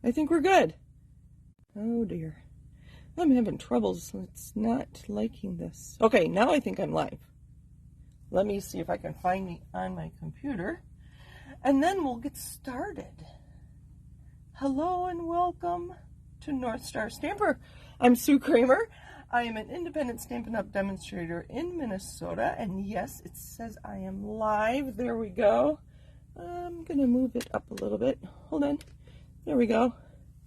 I think we're good. Oh dear. I'm having troubles. It's not liking this. Okay, now I think I'm live. Let me see if I can find me on my computer. And then we'll get started. Hello and welcome to North Star Stamper. I'm Sue Kramer. I am an independent Stampin' Up! Demonstrator in Minnesota. And yes, it says I am live. There we go. I'm going to move it up a little bit. Hold on. There we go.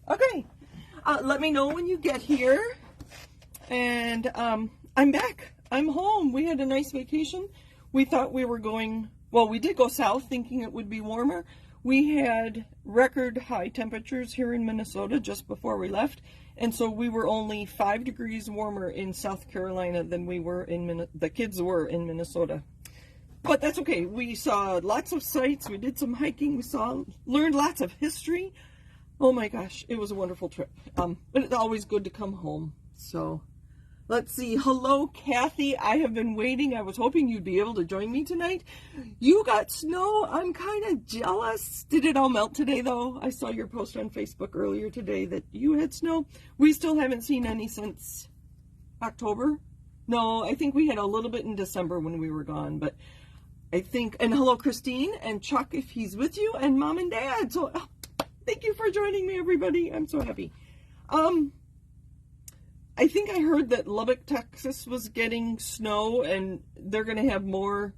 Okay. Let me know when you get here. And I'm back. I'm home. We had a nice vacation. We thought we were going, well, we did go south thinking it would be warmer. We had record high temperatures here in Minnesota just before we left. And so we were only 5 degrees warmer in South Carolina than we were in, the kids were in Minnesota. But that's okay. We saw lots of sights. We did some hiking. We learned lots of history. Oh my gosh, it was a wonderful trip. But it's always good to come home. So let's see. Hello, Kathy. I have been waiting. I was hoping you'd be able to join me tonight. You got snow. I'm kind of jealous. Did it all melt today, though? I saw your post on Facebook earlier today that you had snow. We still haven't seen any since October. No, I think we had a little bit in December when we were gone, but I think, and hello, Christine and Chuck, if he's with you, and Mom and Dad. So thank you for joining me, everybody. I'm so happy. I think I heard that Lubbock, Texas was getting snow, and they're going to have more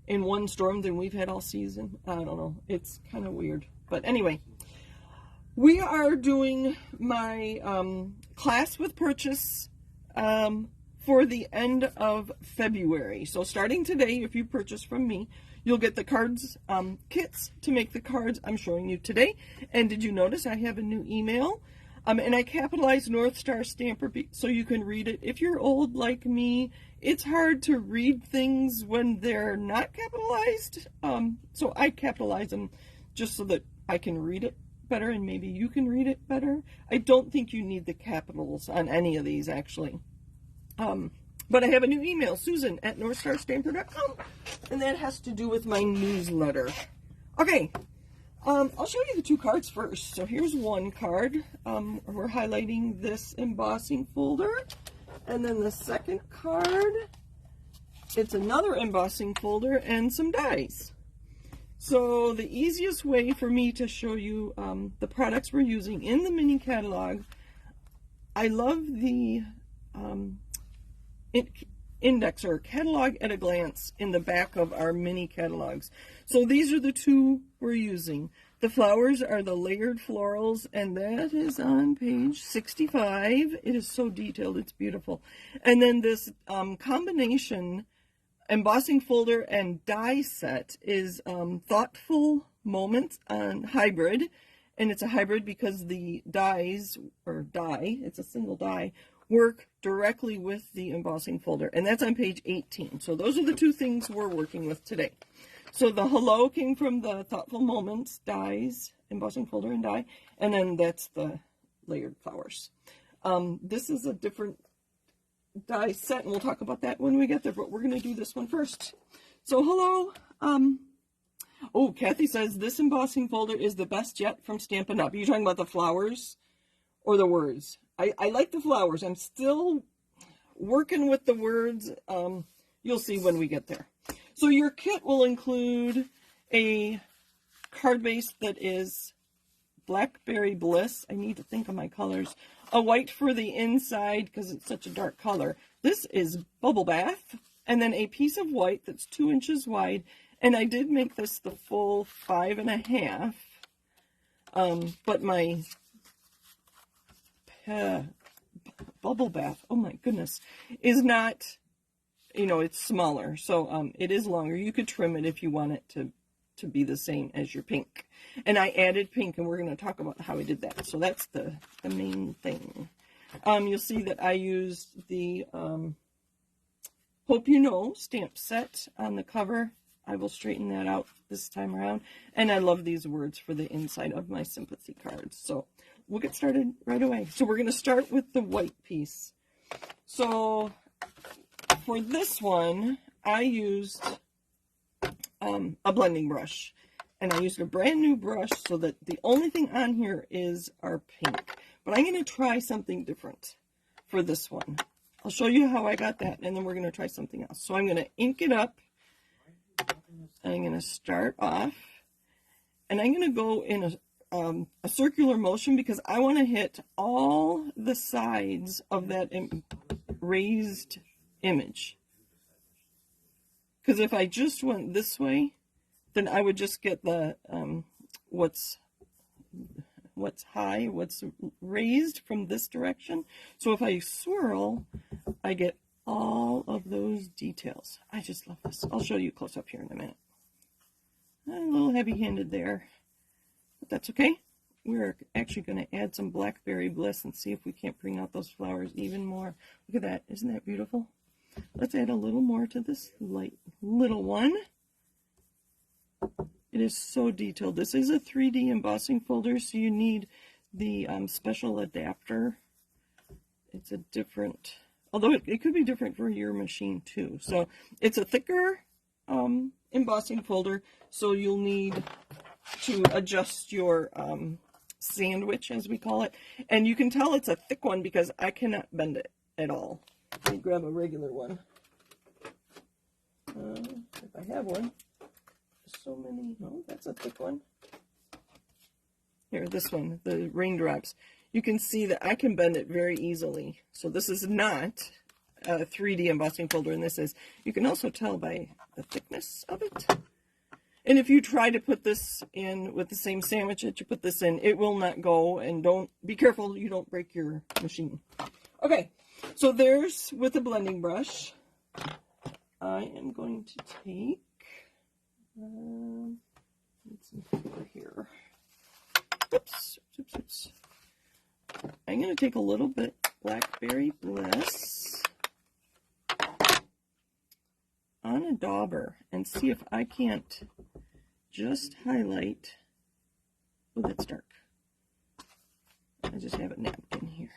in one storm than we've had all season. I don't know. It's kind of weird. But anyway, we are doing my class with purchase for the end of February. So starting today, if you purchase from me, you'll get the cards, kits to make the cards I'm showing you today. And did you notice I have a new email? And I capitalized North Star Stamper so you can read it. If you're old like me, it's hard to read things when they're not capitalized. So I capitalize them just so that I can read it better and maybe you can read it better. I don't think you need the capitals on any of these, actually. But I have a new email, Susan@NorthStarStamper.com, and that has to do with my newsletter. Okay. I'll show you the two cards first. So here's one card. We're highlighting this embossing folder. And then the second card, it's another embossing folder and some dies. So the easiest way for me to show you the products we're using in the mini catalog, I love the index or catalog at a glance in the back of our mini catalogs. So these are the two we're using. The flowers are the layered florals, and that is on page 65. It is so detailed, it's beautiful. And then this combination embossing folder and die set is Thoughtful Moments on Hybrid. And it's a hybrid because the dies, or die, it's a single die, work directly with the embossing folder, and that's on page 18. So those are the two things we're working with today. So the hello came from the Thoughtful Moments dies, embossing folder and die, and then that's the layered flowers. This is a different die set, and we'll talk about that when we get there, but we're going to do this one first. So hello. Oh, Kathy says this embossing folder is the best yet from Stampin' Up. Are you talking about the flowers or the words? I like the flowers. I'm still working with the words. You'll see when we get there. So your kit will include a card base that is Blackberry Bliss. I need to think of my colors. A white for the inside because it's such a dark color. This is Bubble Bath. And then a piece of white that's 2 inches wide. And I did make this the full 5.5. But my Bubble Bath, oh my goodness, is not, you know, it's smaller, so it is longer. You could trim it if you want it to be the same as your pink. And I added pink, and we're going to talk about how I did that. So that's the main thing. You'll see that I used the Hope You Know stamp set on the cover. I will straighten that out this time around. And I love these words for the inside of my sympathy cards. So we'll get started right away. So we're going to start with the white piece. So for this one, I used a blending brush. and I used a brand new brush so that the only thing on here is our pink. But I'm going to try something different for this one. I'll show you how I got that, and then we're going to try something else. So I'm going to ink it up. I'm going to start off, and I'm going to go in a circular motion because I want to hit all the sides of that raised image. Because if I just went this way, then I would just get the what's high, what's raised from this direction. So if I swirl, I get all of those details. I just love this. I'll show you close up here in a minute. A little heavy-handed there, but that's okay. We're actually going to add some Blackberry Bliss and see if we can't bring out those flowers even more. Look at that. Isn't that beautiful? Let's add a little more to this little one. It is so detailed. This is a 3D embossing folder, so you need the special adapter. It's a different, although it could be different for your machine too. So it's a thicker embossing folder, so you'll need to adjust your sandwich, as we call it. And you can tell it's a thick one because I cannot bend it at all. Let me grab a regular one. If I have one. So many. No, that's a thick one. Here, this one, the raindrops. You can see that I can bend it very easily. So this is not a 3D embossing folder, and this is. You can also tell by the thickness of it. And if you try to put this in with the same sandwich that you put this in, it will not go, and don't be careful you don't break your machine. Okay, so there's with a blending brush. I am going to take, let's see over here. Oops. I'm going to take a little bit Blackberry Bliss on a dauber and see if I can't just highlight. Oh, that's dark. I just have a napkin here.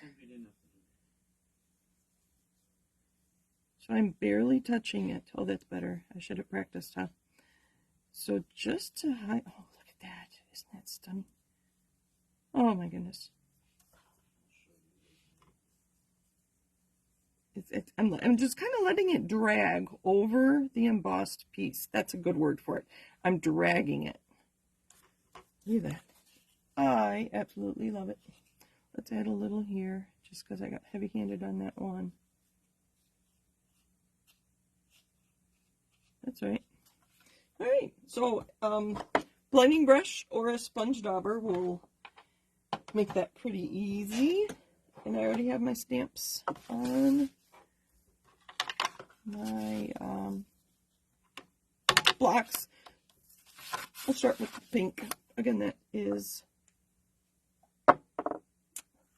So I'm barely touching it. Oh, that's better. I should have practiced, huh? So just to hide. Oh, look at that. Isn't that stunning? Oh, my goodness. I'm just kind of letting it drag over the embossed piece. That's a good word for it. I'm dragging it. Look at that. I absolutely love it. Let's add a little here, just because I got heavy-handed on that one. That's right. All right, so blending brush or a sponge dauber will make that pretty easy. And I already have my stamps on my blocks. I'll start with the pink. Again, that is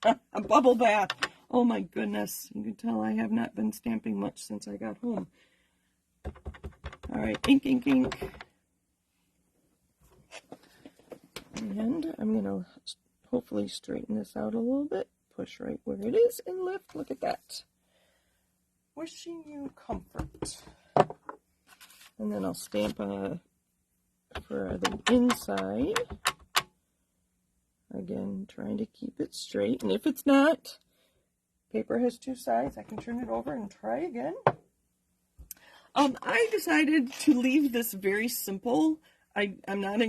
a bubble bath. Oh my goodness. You can tell I have not been stamping much since I got home. All right, ink. And I'm going to hopefully straighten this out a little bit. Push right where it is and lift. Look at that. Wishing you comfort. And then I'll stamp for the inside. Again, trying to keep it straight. And if it's not, paper has two sides. I can turn it over and try again. I decided to leave this very simple. I'm not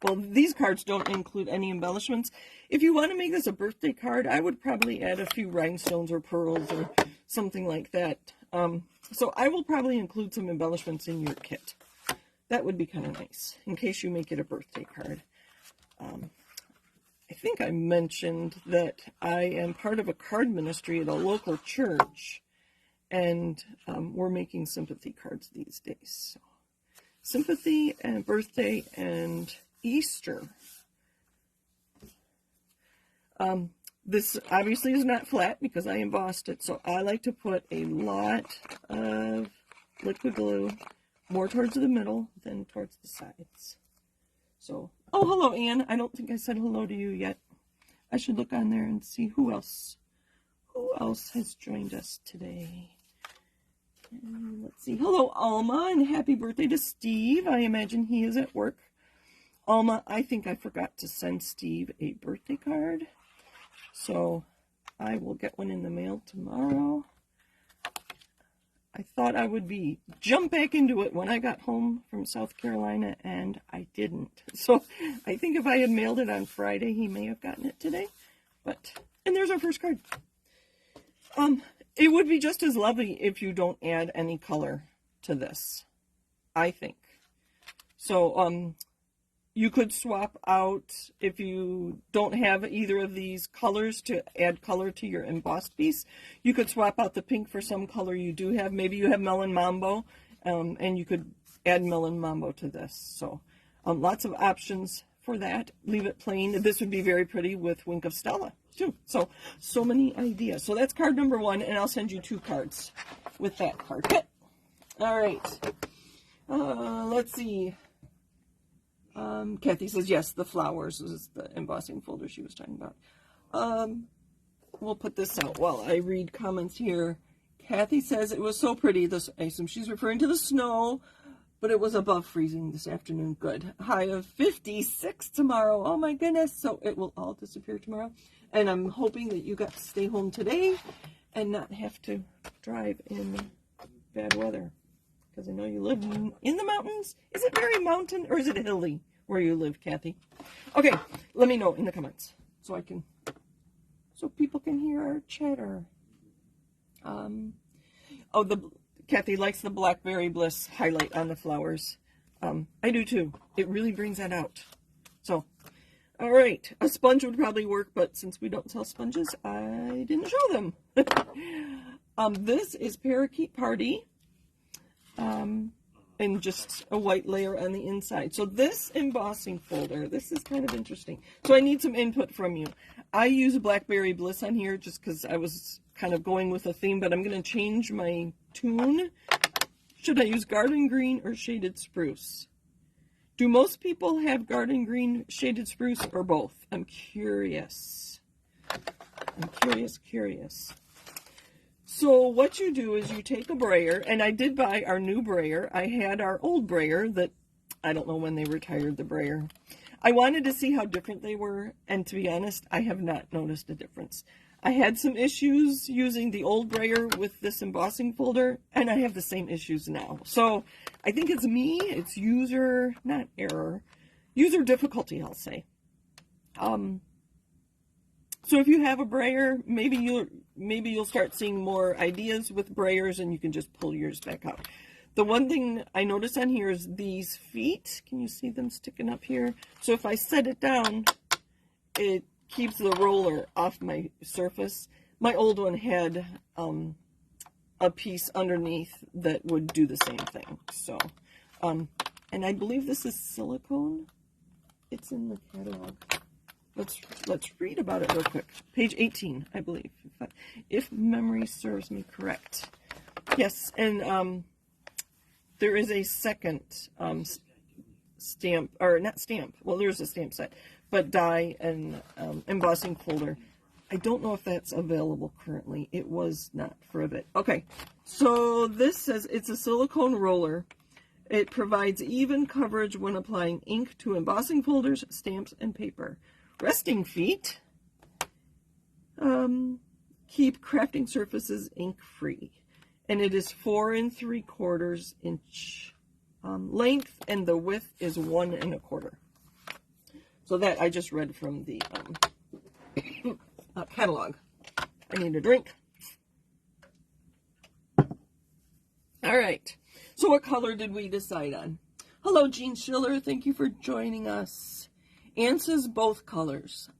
well, these cards don't include any embellishments. If you want to make this a birthday card, I would probably add a few rhinestones or pearls or something like that. So I will probably include some embellishments in your kit. That would be kind of nice, in case you make it a birthday card. I think I mentioned that I am part of a card ministry at a local church, and we're making sympathy cards these days. So, sympathy and birthday and Easter. This obviously is not flat because I embossed it, so I like to put a lot of liquid glue more towards the middle than towards the sides. So, oh, hello, Anne. I don't think I said hello to you yet. I should look on there and see who else has joined us today. Let's see. Hello, Alma, and happy birthday to Steve. I imagine he is at work Alma, I think I forgot to send Steve a birthday card, so I will get one in the mail tomorrow. I thought I would jump back into it when I got home from South Carolina, and I didn't. So I think if I had mailed it on Friday, he may have gotten it today. And there's our first card. It would be just as lovely if you don't add any color to this, I think. So you could swap out, if you don't have either of these colors to add color to your embossed piece, you could swap out the pink for some color you do have. Maybe you have Melon Mambo, and you could add Melon Mambo to this. So lots of options for that. Leave it plain. This would be very pretty with Wink of Stella too. So many ideas. So that's card number 1, and I'll send you 2 cards with that card kit. All right. Let's see. Kathy says, yes, the flowers is the embossing folder she was talking about. We'll put this out while I read comments here. Kathy says it was so pretty. I assume she's referring to the snow, but it was above freezing this afternoon. Good. High of 56 tomorrow. Oh my goodness. So it will all disappear tomorrow. And I'm hoping that you got to stay home today and not have to drive in bad weather. Because I know you live in the mountains. Is it very mountain or is it hilly where you live, Kathy? Okay, let me know in the comments so people can hear our chatter. Kathy likes the Blackberry Bliss highlight on the flowers. I do too. It really brings that out. So, all right, a sponge would probably work, but since we don't sell sponges, I didn't show them. This is Parakeet Party. And just a white layer on the inside. So this embossing folder, this is kind of interesting. So I need some input from you. I use Blackberry Bliss on here just because I was kind of going with a theme, but I'm going to change my tune. Should I use Garden Green or Shaded Spruce? Do most people have Garden Green, Shaded Spruce, or both? I'm curious. Curious. So what you do is you take a brayer, and I did buy our new brayer. I had our old brayer that, I don't know when they retired the brayer. I wanted to see how different they were, and to be honest, I have not noticed a difference. I had some issues using the old brayer with this embossing folder, and I have the same issues now. So I think it's me, it's user, not error, user difficulty, I'll say. So if you have a brayer, maybe you'll start seeing more ideas with brayers, and you can just pull yours back out. The one thing I notice on here is these feet. Can you see them sticking up here? So if I set it down, it keeps the roller off my surface. My old one had a piece underneath that would do the same thing. So, and I believe this is silicone. It's in the catalog. Let's read about it real quick. Page 18, I believe, if memory serves me correct. Yes, and there is a second stamp, or not stamp, well, there's a stamp set, but die and embossing folder. I don't know if that's available currently. It was not for a bit. Okay, so this says it's a silicone roller. It provides even coverage when applying ink to embossing folders, stamps, and paper. Resting feet keep crafting surfaces ink-free, and it is 4 3/4 inch length, and the width is 1 1/4. So that I just read from the catalog. I need a drink. All right. So what color did we decide on? Hello, Jean Schiller. Thank you for joining us. Anne says both colors.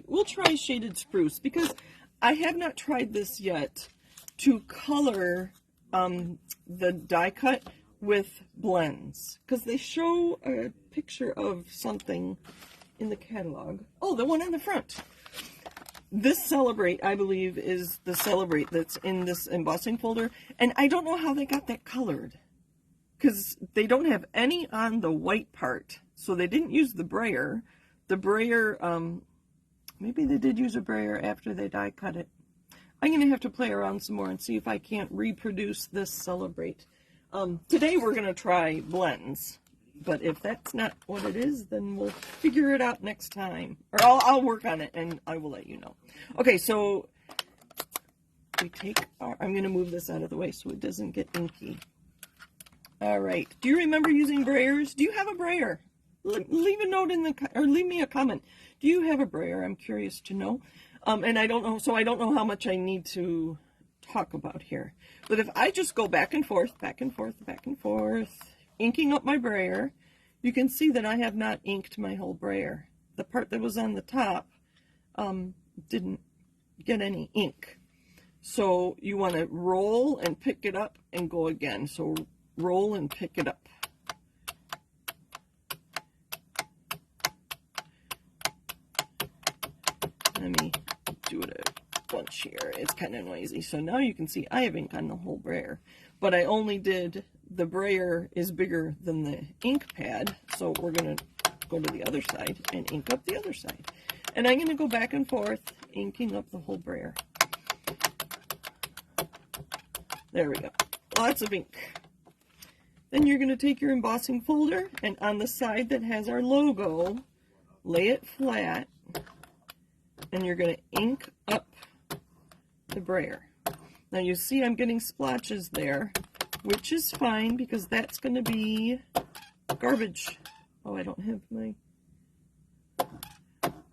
We'll try Shaded Spruce, because I have not tried this yet to color the die cut with blends, because they show a picture of something in the catalog. Oh, the one on the front. This Celebrate, I believe, is the Celebrate that's in this embossing folder, and I don't know how they got that colored, because they don't have any on the white part, so they didn't use the brayer. The brayer Maybe they did use a brayer after they die cut it. I'm going to have to play around some more and see if I can't reproduce this Celebrate. Today we're going to try blends, but if that's not what it is, then we'll figure it out next time. Or I'll work on it and I will let you know. Okay, so we take our, I'm going to move this out of the way so it doesn't get inky. All right. Do you remember using brayers? Do you have a brayer? Leave a note in the, or leave me a comment. Do you have a brayer? I'm curious to know. And I don't know, so I don't know how much I need to talk about here. But if I just go back and forth, back and forth, back and forth, inking up my brayer, you can see that I have not inked my whole brayer. The part that was on the top didn't get any ink. So you want to roll and pick it up and go again. So roll and pick it up. Let me do it a bunch here. It's kind of noisy. So now you can see I have ink on the whole brayer, but I only did, the brayer is bigger than the ink pad. So we're going to go to the other side and ink up the other side. And I'm going to go back and forth, inking up the whole brayer. There we go. Lots of ink. Then you're going to take your embossing folder, and on the side that has our logo, lay it flat, and you're going to ink up the brayer. Now you see I'm getting splotches there, which is fine because that's going to be garbage. Oh, I don't have my,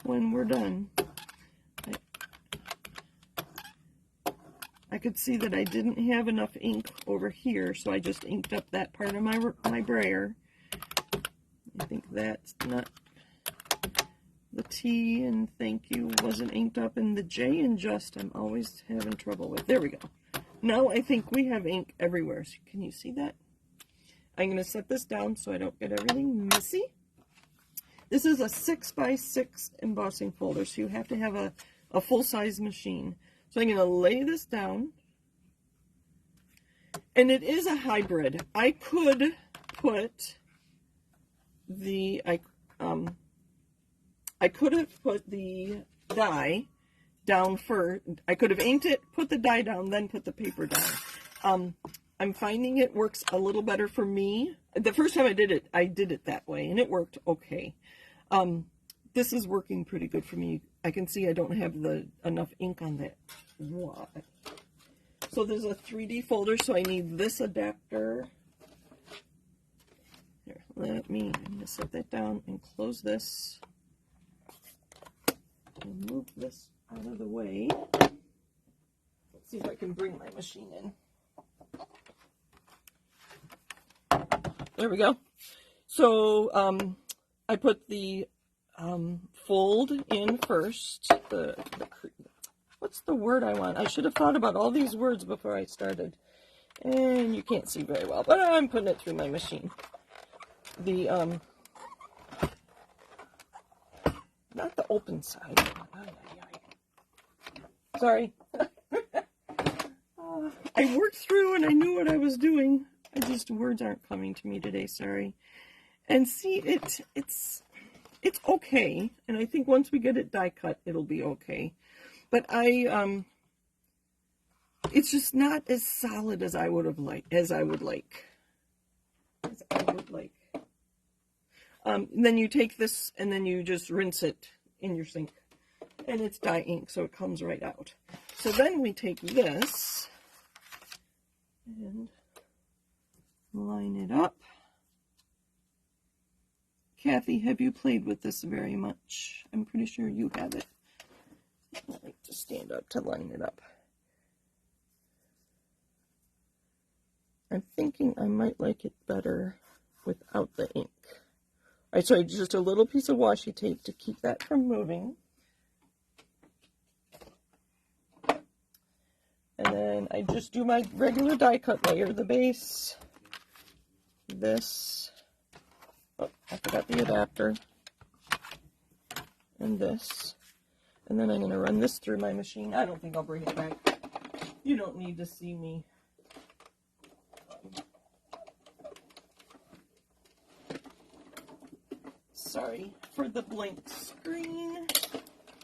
when we're done. I could see that I didn't have enough ink over here, so I just inked up that part of my brayer. I think that's not, the T and thank you wasn't inked up, and the J and just I'm always having trouble with. There we go. Now I think we have ink everywhere. So can you see that? I'm going to set this down so I don't get everything messy. This is a 6x6 embossing folder, so you have to have a full-size machine. So I'm going to lay this down, and it is a hybrid. I could put the, I could have put the die down first. I could have inked it, put the die down, then put the paper down. I'm finding it works a little better for me. The first time I did it that way, and it worked okay. This is working pretty good for me. I can see I don't have enough ink on that. Why? So there's a 3D folder, so I need this adapter. Here, I'm going to set that down and close this. And move this out of the way. Let's see if I can bring my machine in. There we go. So I put the fold in first. What's the word I want? I should have thought about all these words before I started. And you can't see very well, but I'm putting it through my machine. The not the open side. Sorry. I worked through and I knew what I was doing. Words aren't coming to me today, sorry. And see, it's okay. And I think once we get it die cut, it'll be okay. But it's just not as solid as I would like. Then you take this and then you just rinse it in your sink. And it's dye ink, so it comes right out. So then we take this and line it up. Kathy, have you played with this very much? I'm pretty sure you have it. I like to stand up to line it up. I'm thinking I might like it better without the ink. All right, so just a little piece of washi tape to keep that from moving. And then I just do my regular die cut layer, the base, this, oh, I forgot the adapter, and this. And then I'm going to run this through my machine. I don't think I'll bring it back. You don't need to see me. Sorry for the blank screen.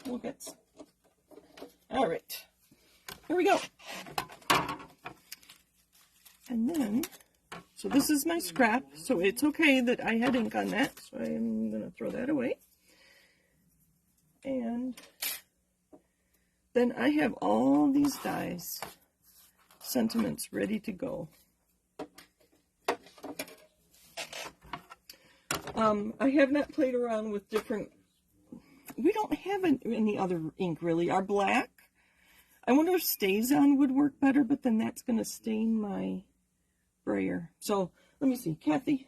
we'll get. All right, here we go. And then, so this is my scrap, so it's okay that I had ink on that, so I'm going to throw that away. And then I have all these dies, sentiments ready to go. I have not played around with different, we don't have any other ink really. Our black, I wonder if StazOn would work better, but then that's going to stain my brayer. So let me see, Kathy,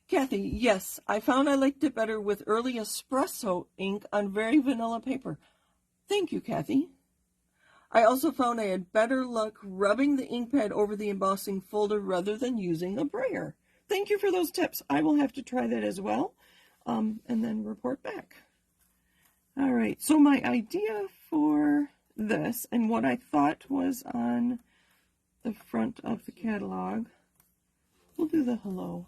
yes, I found I liked it better with early espresso ink on very vanilla paper. Thank you, Kathy. I also found I had better luck rubbing the ink pad over the embossing folder rather than using a brayer. Thank you for those tips. I will have to try that as well, and then report back. All right, so my idea for this and what I thought was on the front of the catalog, we'll do the hello.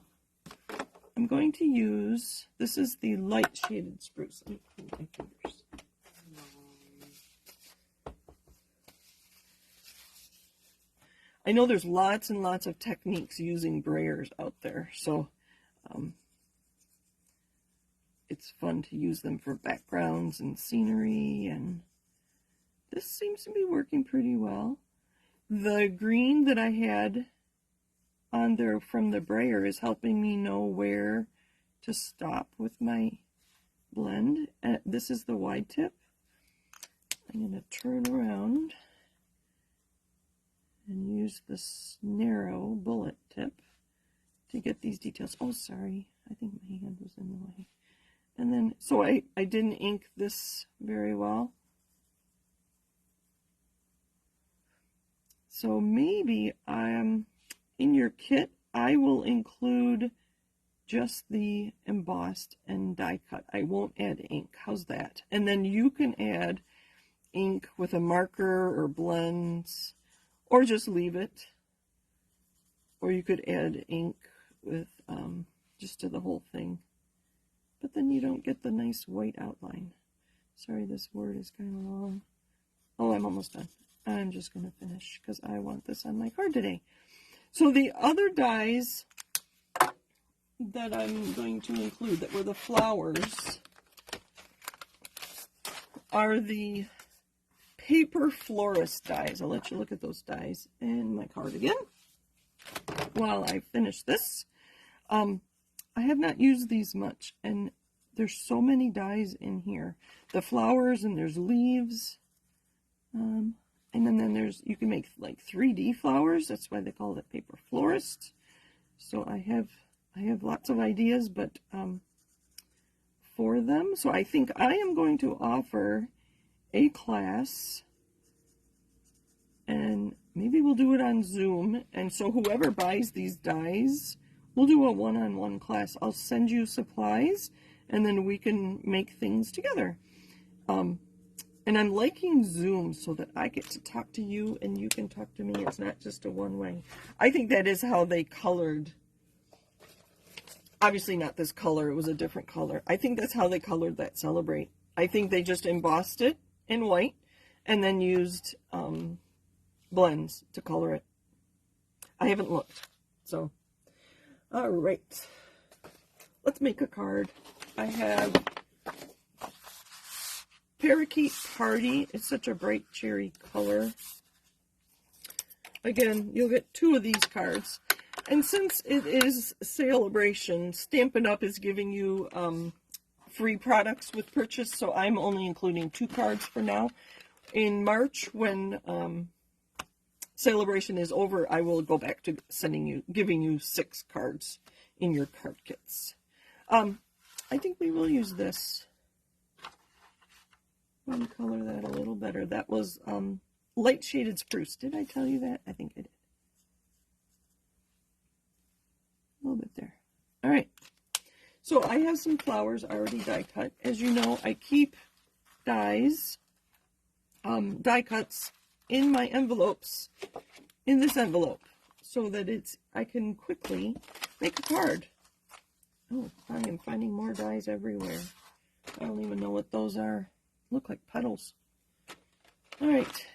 I'm going to use, this is the light shaded spruce. Let me clean my fingers. I know there's lots and lots of techniques using brayers out there, so it's fun to use them for backgrounds and scenery, and this seems to be working pretty well. The green that I had on there from the brayer is helping me know where to stop with my blend. This is the wide tip. I'm going to turn around and use this narrow bullet tip to get these details. Oh, sorry, I think my hand was in the way. And then, so I didn't ink this very well. So maybe in your kit, I will include just the embossed and die cut. I won't add ink. How's that? And then you can add ink with a marker or blends, or just leave it. Or you could add ink with just to the whole thing. But then you don't get the nice white outline. Sorry, this word is kind of long. Oh, I'm almost done. I'm just going to finish because I want this on my card today. So the other dies that I'm going to include that were the flowers are the paper florist dies. I'll let you look at those dies in my card again while I finish this. I have not used these much, and there's so many dies in here. The flowers, and there's leaves, and then there's, you can make like 3D flowers. That's why they call it paper florist. So I have lots of ideas, but for them. So I think I am going to offer a class, and maybe we'll do it on Zoom. And so whoever buys these dies, we'll do a one-on-one class. I'll send you supplies, and then we can make things together. And I'm liking Zoom so that I get to talk to you and you can talk to me. It's not just a one-way. I think that is how they colored. Obviously not this color. It was a different color. I think that's how they colored that Celebrate. I think they just embossed it in white and then used blends to color it. I haven't looked. So, all right. Let's make a card. I have Parakeet Party. It's such a bright cherry color. Again, you'll get 2 of these cards. And since it is Sale-a-bration, Stampin' Up! Is giving you free products with purchase, so I'm only including 2 cards for now. In March, when Sale-a-bration is over, I will go back to giving you 6 cards in your card kits. I think we will use this. Let me color that a little better. That was light shaded spruce. Did I tell you that? I think I did. A little bit there. All right. So I have some flowers already die cut. As you know, I keep dies, die cuts in my envelopes, in this envelope, so that I can quickly make a card. Oh, I am finding more dies everywhere. I don't even know what those are. look like petals. All right.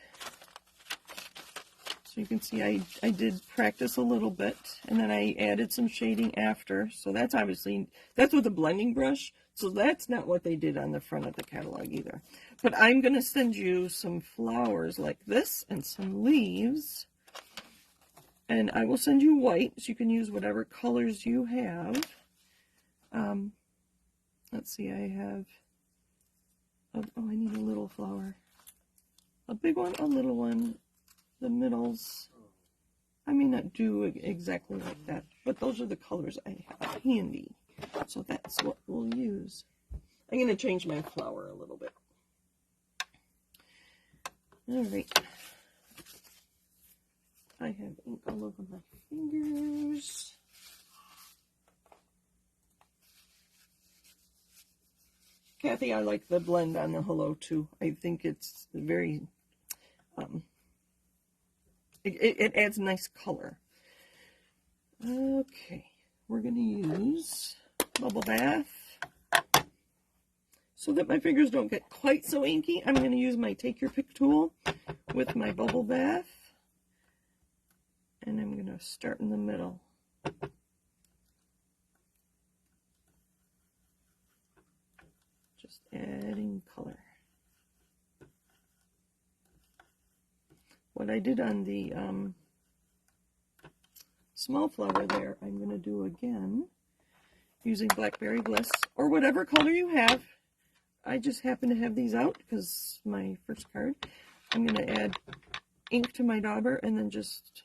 So you can see I did practice a little bit, and then I added some shading after. So that's obviously, that's with a blending brush. So that's not what they did on the front of the catalog either. But I'm going to send you some flowers like this and some leaves. And I will send you white, so you can use whatever colors you have. Let's see, I have, oh, I need a little flower. A big one, a little one, the middles. I may not do exactly like that, but those are the colors I have handy. So that's what we'll use. I'm going to change my flower a little bit. All right. I have ink all over my fingers. Kathy, I like the blend on the Hello too. I think it's very, it adds nice color. Okay, we're going to use Bubble Bath. So that my fingers don't get quite so inky, I'm going to use my Take Your Pick tool with my Bubble Bath. And I'm going to start in the middle. Just adding color. What I did on the small flower there, I'm going to do again using Blackberry Bliss or whatever color you have. I just happen to have these out because my first card. I'm going to add ink to my dauber and then just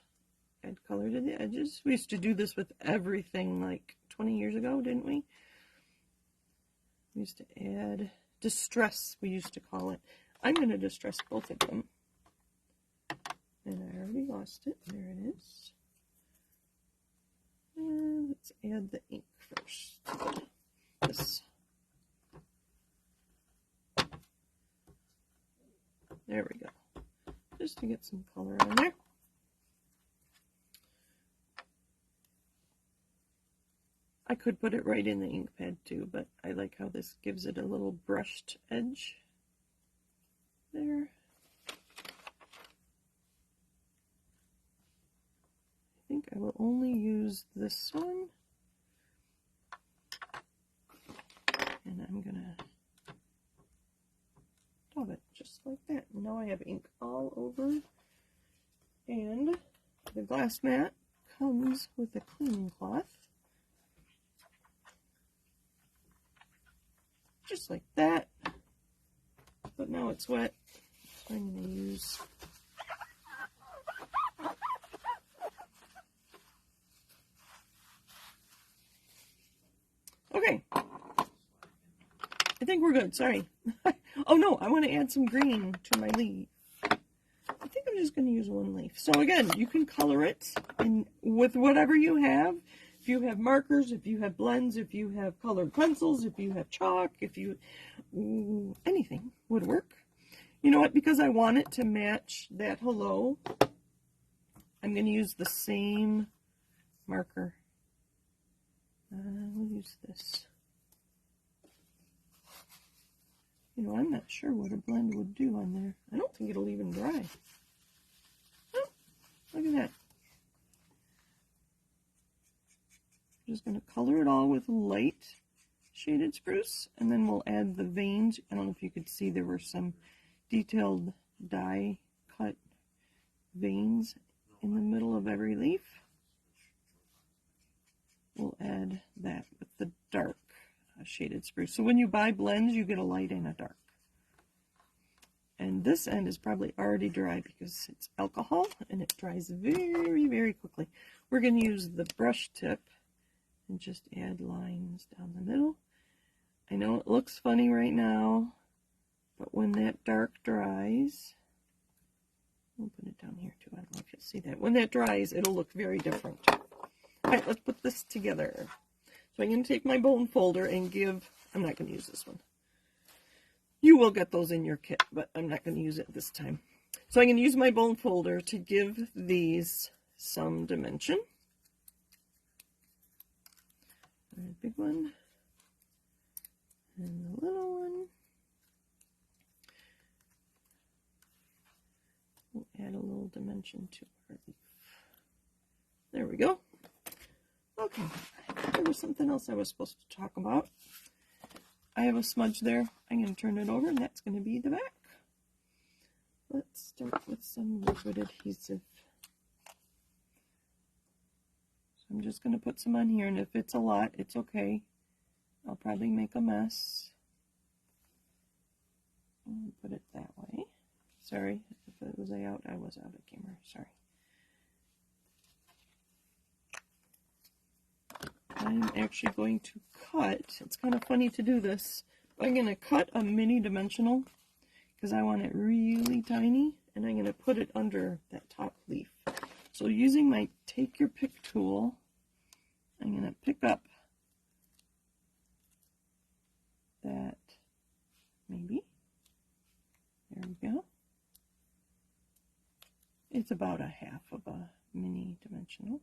add color to the edges. We used to do this with everything like 20 years ago, didn't we? We used to add distress, we used to call it. I'm going to distress both of them. And I already lost it. There it is. And let's add the ink first. This. There we go. Just to get some color on there. I could put it right in the ink pad too, but I like how this gives it a little brushed edge. There. I think I will only use this one. And I'm gonna dab it just like that. Now I have ink all over. And the glass mat comes with a cleaning cloth. Just like that. But now it's wet. So I'm going to use okay. I think we're good. Sorry. Oh no, I want to add some green to my leaf. I think I'm just going to use one leaf. So again, you can color it in with whatever you have. If you have markers, if you have blends, if you have colored pencils, if you have chalk, if you anything would work. You know what? Because I want it to match that hello, I'm going to use the same marker. We'll use this. You know, I'm not sure what a blend would do on there. I don't think it'll even dry. Oh, look at that. I'm just going to color it all with light shaded spruce, and then we'll add the veins. I don't know if you could see there were some detailed die cut veins in the middle of every leaf. We'll add that with the dark shaded spruce. So when you buy blends, you get a light and a dark. And this end is probably already dry because it's alcohol and it dries very, very quickly. We're going to use the brush tip and just add lines down the middle. I know it looks funny right now, but when that dark dries, I'll put it down here too. I don't know if you'll see that. When that dries, it'll look very different. All right, let's put this together. So I'm going to take my bone folder and give, I'm not going to use this one. You will get those in your kit, but I'm not going to use it this time. So I'm going to use my bone folder to give these some dimension. A big one and the little one. add a little dimension to our leaf. There we go. Okay, there was something else I was supposed to talk about. I have a smudge there. I'm going to turn it over, and that's going to be the back. Let's start with some liquid adhesive. So I'm just going to put some on here, and if it's a lot, it's okay. I'll probably make a mess. I'll put it that way. Sorry, if it was out, I was out of camera. Sorry. I'm actually going to cut, it's kind of funny to do this, but I'm going to cut a mini dimensional because I want it really tiny, and I'm going to put it under that top leaf. So using my take your pick tool, I'm going to pick up that, maybe, there we go. It's about a half of a mini dimensional.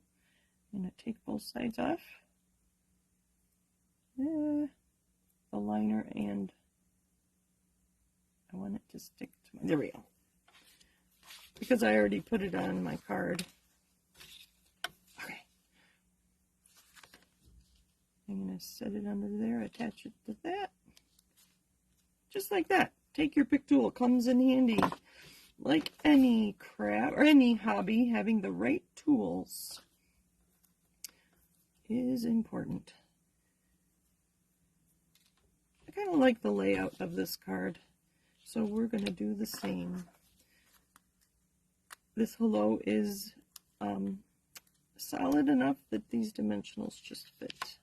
I'm going to take both sides off. The liner, and I want it to stick to my, there we go, because I already put it on my card. Okay, I'm going to set it under there, attach it to that, just like that. Take your pick tool, comes in handy. Like any craft or any hobby, having the right tools is important. I kind of like the layout of this card, so we're going to do the same. This hello is solid enough that these dimensionals just fit.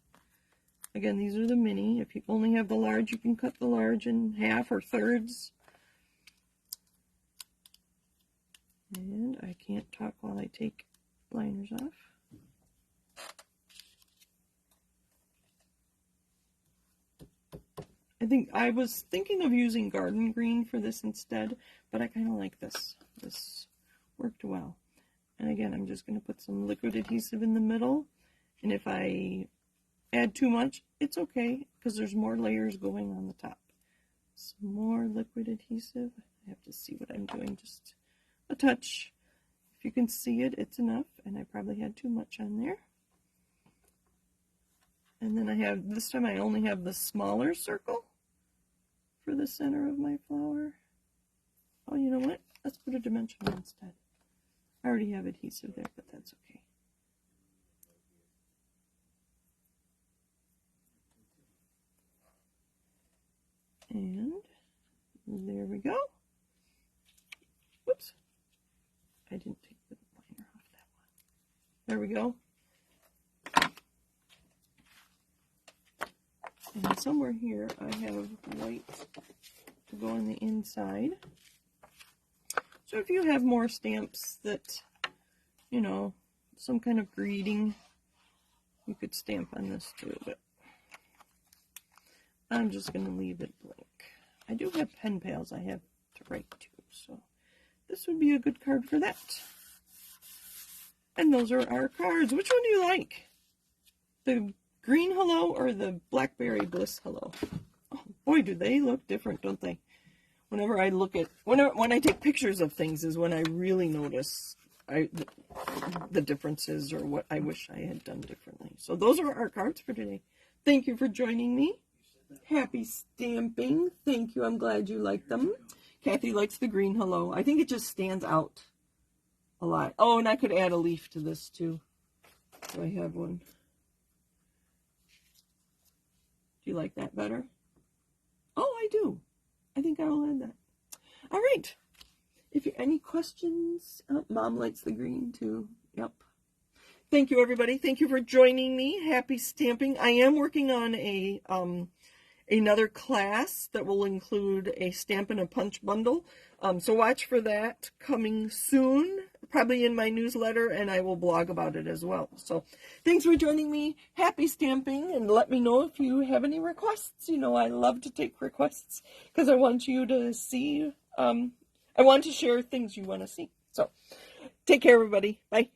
Again, these are the mini. If you only have the large, you can cut the large in half or thirds. And I can't talk while I take liners off. I was thinking of using garden green for this instead, but I kind of like this. This worked well. And again, I'm just going to put some liquid adhesive in the middle. And if I add too much, it's okay, because there's more layers going on the top. Some more liquid adhesive. I have to see what I'm doing, just a touch. If you can see it, it's enough, and I probably had too much on there. And then I have, this time I only have the smaller circle for the center of my flower. Oh, you know what? Let's put a dimensional instead. I already have adhesive there, but that's okay. And there we go. Whoops. I didn't take the liner off that one. There we go. And somewhere here I have white to go on the inside. So if you have more stamps that, you know, some kind of greeting, you could stamp on this too, but I'm just going to leave it blank. I do have pen pals I have to write to, so this would be a good card for that. And those are our cards. Which one do you like? The green hello or the blackberry bliss hello? Oh, boy, do they look different, don't they? Whenever I look at, when I take pictures of things is when I really notice the differences or what I wish I had done differently. So those are our cards for today. Thank you for joining me. Happy stamping. Thank you. I'm glad you like them. Kathy likes the green hello. I think it just stands out a lot. Oh, and I could add a leaf to this too. Do I have one? Do you like that better? Oh, I do. I think I will add that. All right. If you any questions, oh, Mom likes the green too. Yep. Thank you, everybody. Thank you for joining me. Happy stamping. I am working on a another class that will include a Stampin' a Punch bundle. So watch for that coming soon, probably in my newsletter, and I will blog about it as well. So thanks for joining me. Happy stamping, and let me know if you have any requests. You know, I love to take requests because I want you to see, I want to share things you want to see. So take care, everybody. Bye.